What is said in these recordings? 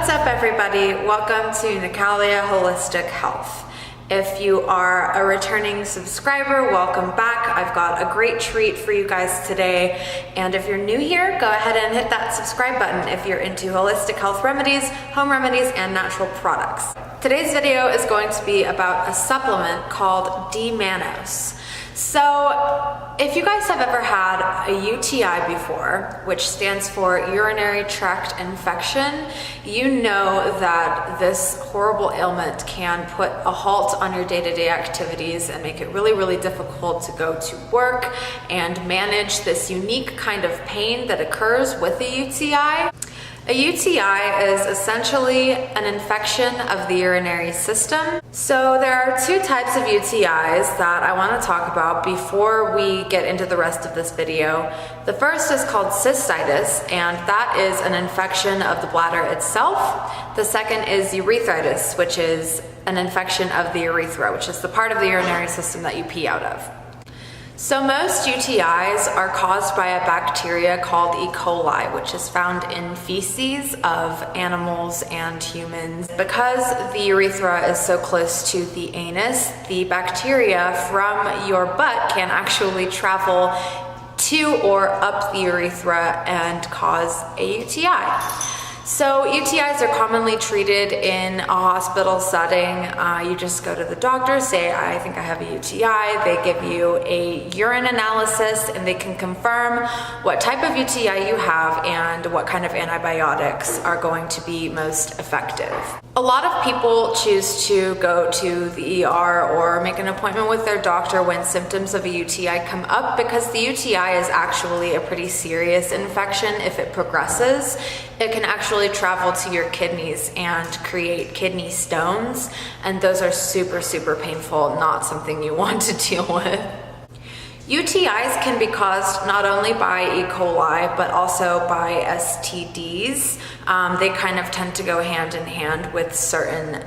What's up, everybody? Welcome to Natalia Holistic Health. If you are a returning subscriber, welcome back. I've got a great treat for you guys today. And if you're new here, go ahead and hit that subscribe button if you're into holistic health remedies, home remedies, and natural products. Today's video is going to be about a supplement called D-MANNOSE. So, if you guys have ever had a UTI before, which stands for urinary tract infection, you know that this horrible ailment can put a halt on your day-to-day activities and make it really, really difficult to go to work and manage this unique kind of pain that occurs with a UTI. A UTI is essentially an infection of the urinary system. So there are two types of UTIs that I want to talk about before we get into the rest of this video. The first is called cystitis, and that is an infection of the bladder itself. The second is urethritis, which is an infection of the urethra, which is the part of the urinary system that you pee out of. So most UTIs are caused by a bacteria called E. coli, which is found in feces of animals and humans. Because the urethra is so close to the anus, the bacteria from your butt can actually travel to or up the urethra and cause a UTI. So UTIs are commonly treated in a hospital setting. You just go to the doctor, say, I think I have a UTI. They give you a urine analysis and they can confirm what type of UTI you have and what kind of antibiotics are going to be most effective. A lot of people choose to go to the ER or make an appointment with their doctor when symptoms of a UTI come up because the UTI is actually a pretty serious infection. If it progresses, it can actually travel to your kidneys and create kidney stones, and those are super, super painful, not something you want to deal with. UTIs can be caused not only by E. coli, but also by STDs. They kind of tend to go hand in hand with certain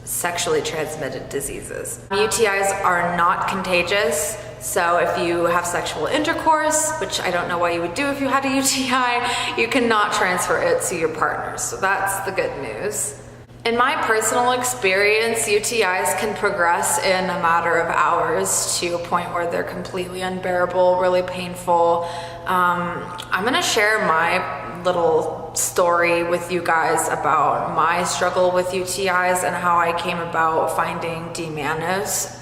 sexually transmitted diseases. UTIs are not contagious, so if you have sexual intercourse, which I don't know why you would do if you had a UTI, you cannot transfer it to your partner. So that's the good news. In my personal experience, UTIs can progress in a matter of hours to a point where they're completely unbearable, really painful. I'm gonna share my little story with you guys about my struggle with UTIs and how I came about finding D-MANNOSE.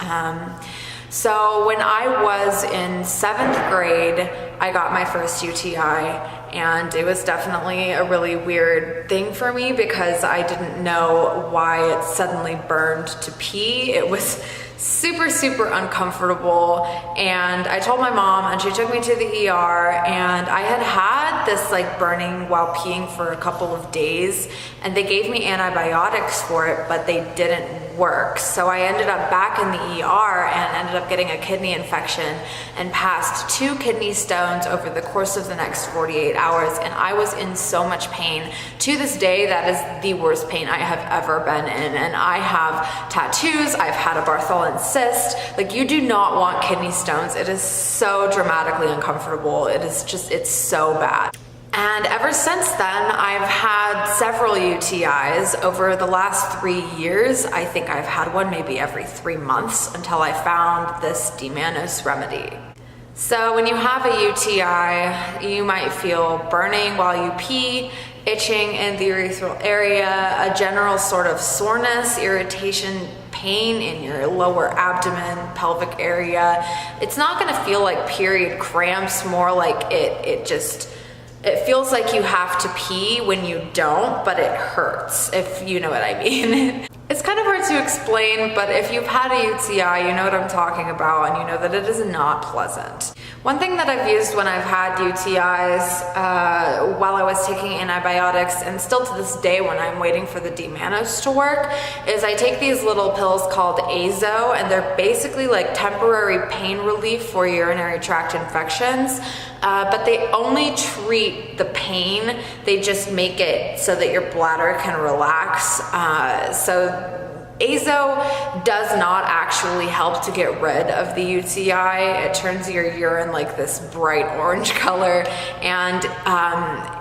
So when I was in 7th grade, I got my first UTI, and it was definitely a really weird thing for me because I didn't know why it suddenly burned to pee. It was super, super uncomfortable, and I told my mom and she took me to the ER, and I had this like burning while peeing for a couple of days, and they gave me antibiotics for it, but they didn't work. So I ended up back in the ER and ended up getting a kidney infection and passed 2 kidney stones over the course of the next 48 hours, and I was in so much pain. To this day, that is the worst pain I have ever been in, and I have tattoos, I've had a Bartholin cyst. Like, you do not want kidney stones. It is so dramatically uncomfortable. It's so bad. And ever since then, I've had several UTIs. Over the last 3 years, I think I've had one maybe every 3 months until I found this D-MANNOSE remedy. So when you have a UTI, you might feel burning while you pee, itching in the urethral area, a general sort of soreness, irritation, pain in your lower abdomen, pelvic area. It's not gonna feel like period cramps, more like it feels like you have to pee when you don't, but it hurts, if you know what I mean. It's kind of hard to explain, but if you've had a UTI, you know what I'm talking about, and you know that it is not pleasant. One thing that I've used when I've had UTIs while I was taking antibiotics, and still to this day when I'm waiting for the D-MANNOSE to work, is I take these little pills called Azo, and they're basically like temporary pain relief for urinary tract infections. But they only treat the pain. They just make it so that your bladder can relax. So Azo does not actually help to get rid of the UTI. It turns your urine like this bright orange color, and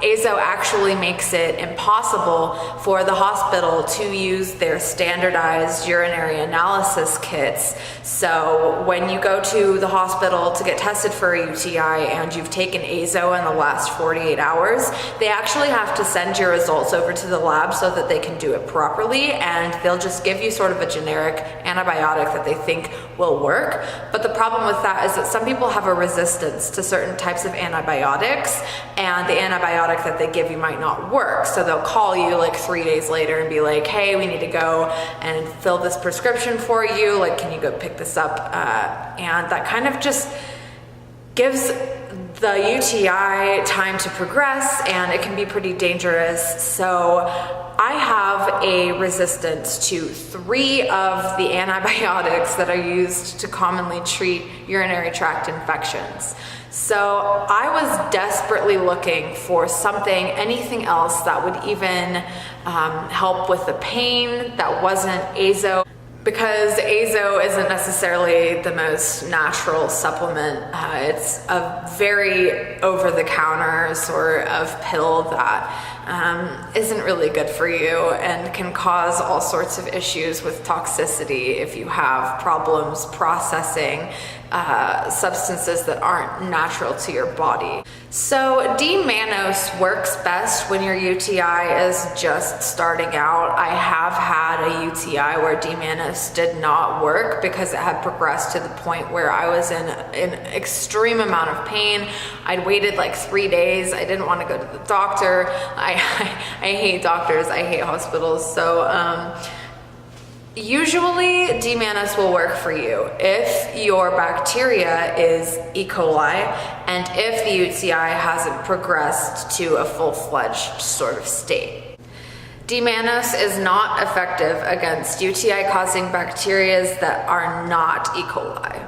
Azo actually makes it impossible for the hospital to use their standardized urinary analysis kits. So when you go to the hospital to get tested for a UTI and you've taken Azo in the last 48 hours, they actually have to send your results over to the lab so that they can do it properly, and they'll just give you sort of a generic antibiotic that they think will work. But the problem with that is that some people have a resistance to certain types of antibiotics, and the antibiotic that they give you might not work. So they'll call you like 3 days later and be like, hey, we need to go and fill this prescription for you. Like, can you go pick this up? And that kind of just gives the UTI time to progress, and it can be pretty dangerous. So I have a resistance to 3 of the antibiotics that are used to commonly treat urinary tract infections. So I was desperately looking for something, anything else that would even help with the pain that wasn't Azo, because Azo isn't necessarily the most natural supplement. It's a very over-the-counter sort of pill that isn't really good for you and can cause all sorts of issues with toxicity if you have problems processing substances that aren't natural to your body. So D-MANNOSE works best when your UTI is just starting out. I have had a UTI where D-MANNOSE did not work because it had progressed to the point where I was in an extreme amount of pain. I'd waited like 3 days. I didn't want to go to the doctor. I hate doctors. I hate hospitals. So usually D-MANNOSE will work for you if your bacteria is E. coli and if the UTI hasn't progressed to a full-fledged sort of state. D-MANNOSE is not effective against UTI-causing bacteria that are not E. coli.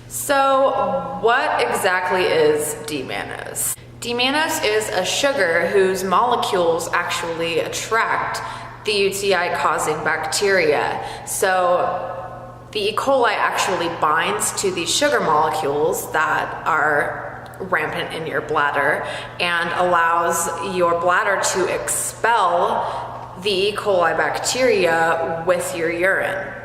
So what exactly is D-MANNOSE? D-MANNOSE is a sugar whose molecules actually attract the UTI-causing bacteria. So the E. coli actually binds to these sugar molecules that are rampant in your bladder and allows your bladder to expel the E. coli bacteria with your urine.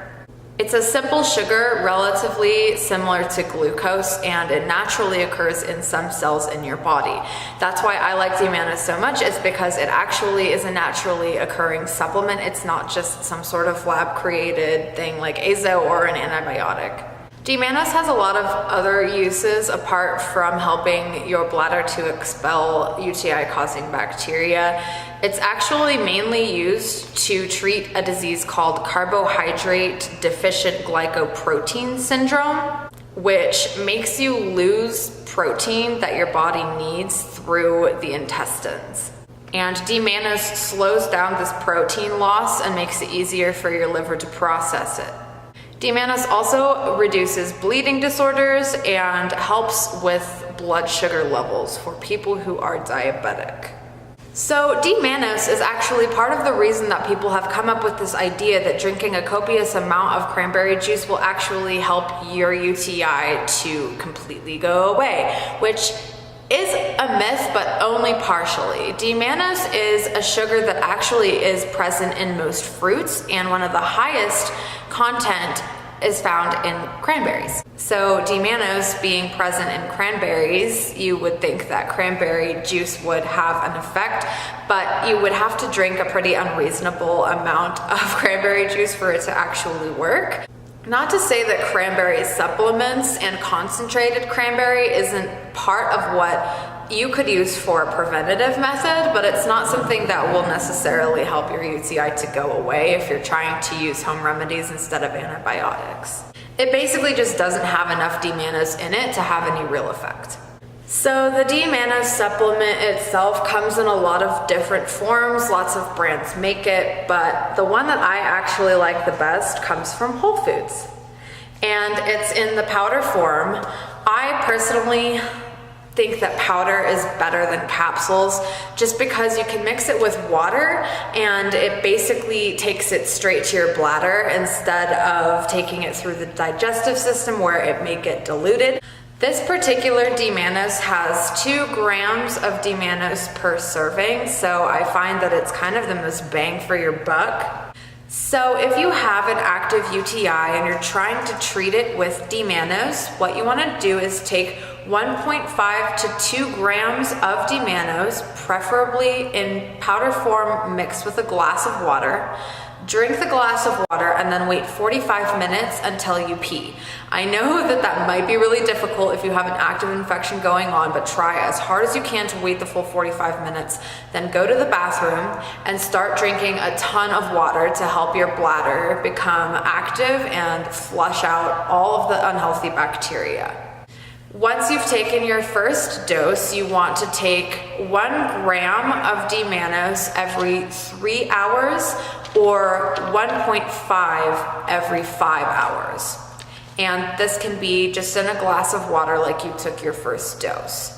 It's a simple sugar, relatively similar to glucose, and it naturally occurs in some cells in your body. That's why I like D-MANNOSE so much, is because it actually is a naturally occurring supplement. It's not just some sort of lab-created thing like Azo or an antibiotic. D-MANNOSE has a lot of other uses apart from helping your bladder to expel UTI-causing bacteria. It's actually mainly used to treat a disease called carbohydrate deficient glycoprotein syndrome, which makes you lose protein that your body needs through the intestines. And D-MANNOSE slows down this protein loss and makes it easier for your liver to process it. D-MANNOSE also reduces bleeding disorders and helps with blood sugar levels for people who are diabetic. So D-MANNOSE is actually part of the reason that people have come up with this idea that drinking a copious amount of cranberry juice will actually help your UTI to completely go away, which is a myth, but only partially. D-MANNOSE is a sugar that actually is present in most fruits, and one of the highest content is found in cranberries. So D-MANNOSE being present in cranberries, you would think that cranberry juice would have an effect, but you would have to drink a pretty unreasonable amount of cranberry juice for it to actually work. Not to say that cranberry supplements and concentrated cranberry isn't part of what you could use for a preventative method, but it's not something that will necessarily help your UTI to go away if you're trying to use home remedies instead of antibiotics. It basically just doesn't have enough D-MANNOSE in it to have any real effect. So the D-MANNOSE supplement itself comes in a lot of different forms. Lots of brands make it, but the one that I actually like the best comes from Whole Foods. And it's in the powder form. I personally think that powder is better than capsules just because you can mix it with water and it basically takes it straight to your bladder instead of taking it through the digestive system where it may get diluted. This particular D-MANNOSE has 2 grams of D-MANNOSE per serving, so I find that it's kind of the most bang for your buck. So if you have an active UTI and you're trying to treat it with D-MANNOSE, what you want to do is take 1.5 to 2 grams of D-MANNOSE, preferably in powder form mixed with a glass of water. Drink the glass of water and then wait 45 minutes until you pee. I know that that might be really difficult if you have an active infection going on, but try as hard as you can to wait the full 45 minutes. Then go to the bathroom and start drinking a ton of water to help your bladder become active and flush out all of the unhealthy bacteria. Once you've taken your first dose, you want to take 1 gram of D-MANNOSE every 3 hours or 1.5 every 5 hours. And this can be just in a glass of water like you took your first dose.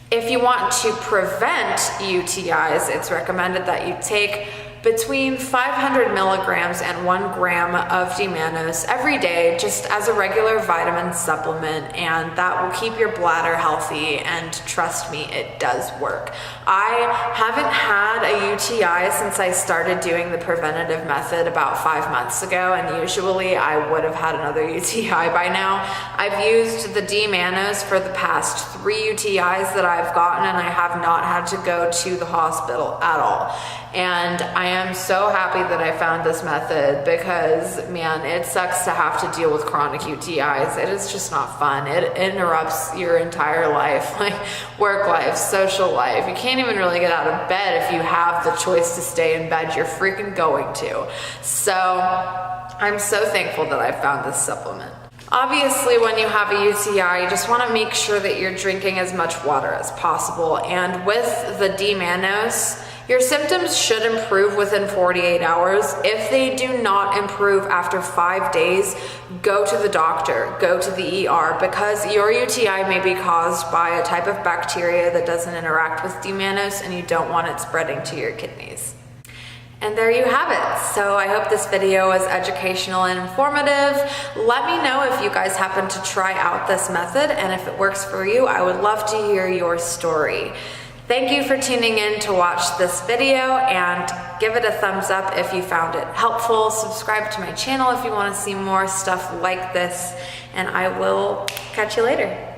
If you want to prevent UTIs, it's recommended that you take between 500 milligrams and 1 gram of D-MANNOSE every day, just as a regular vitamin supplement, and that will keep your bladder healthy, and trust me, it does work. I haven't had a UTI since I started doing the preventative method about 5 months ago, and usually I would have had another UTI by now. I've used the D-MANNOSE for the past 3 UTIs that I've gotten, and I have not had to go to the hospital at all. And I am so happy that I found this method because, man, it sucks to have to deal with chronic UTIs. It is just not fun. It interrupts your entire life, like work life, social life. You can't even really get out of bed if you have the choice to stay in bed. You're freaking going to. So I'm so thankful that I found this supplement. Obviously, when you have a UTI, you just want to make sure that you're drinking as much water as possible. And with the D-MANNOSE, your symptoms should improve within 48 hours. If they do not improve after 5 days, go to the doctor, go to the ER, because your UTI may be caused by a type of bacteria that doesn't interact with D-MANNOSE and you don't want it spreading to your kidneys. And there you have it. So I hope this video was educational and informative. Let me know if you guys happen to try out this method, and if it works for you, I would love to hear your story. Thank you for tuning in to watch this video, and give it a thumbs up if you found it helpful. Subscribe to my channel if you want to see more stuff like this, and I will catch you later.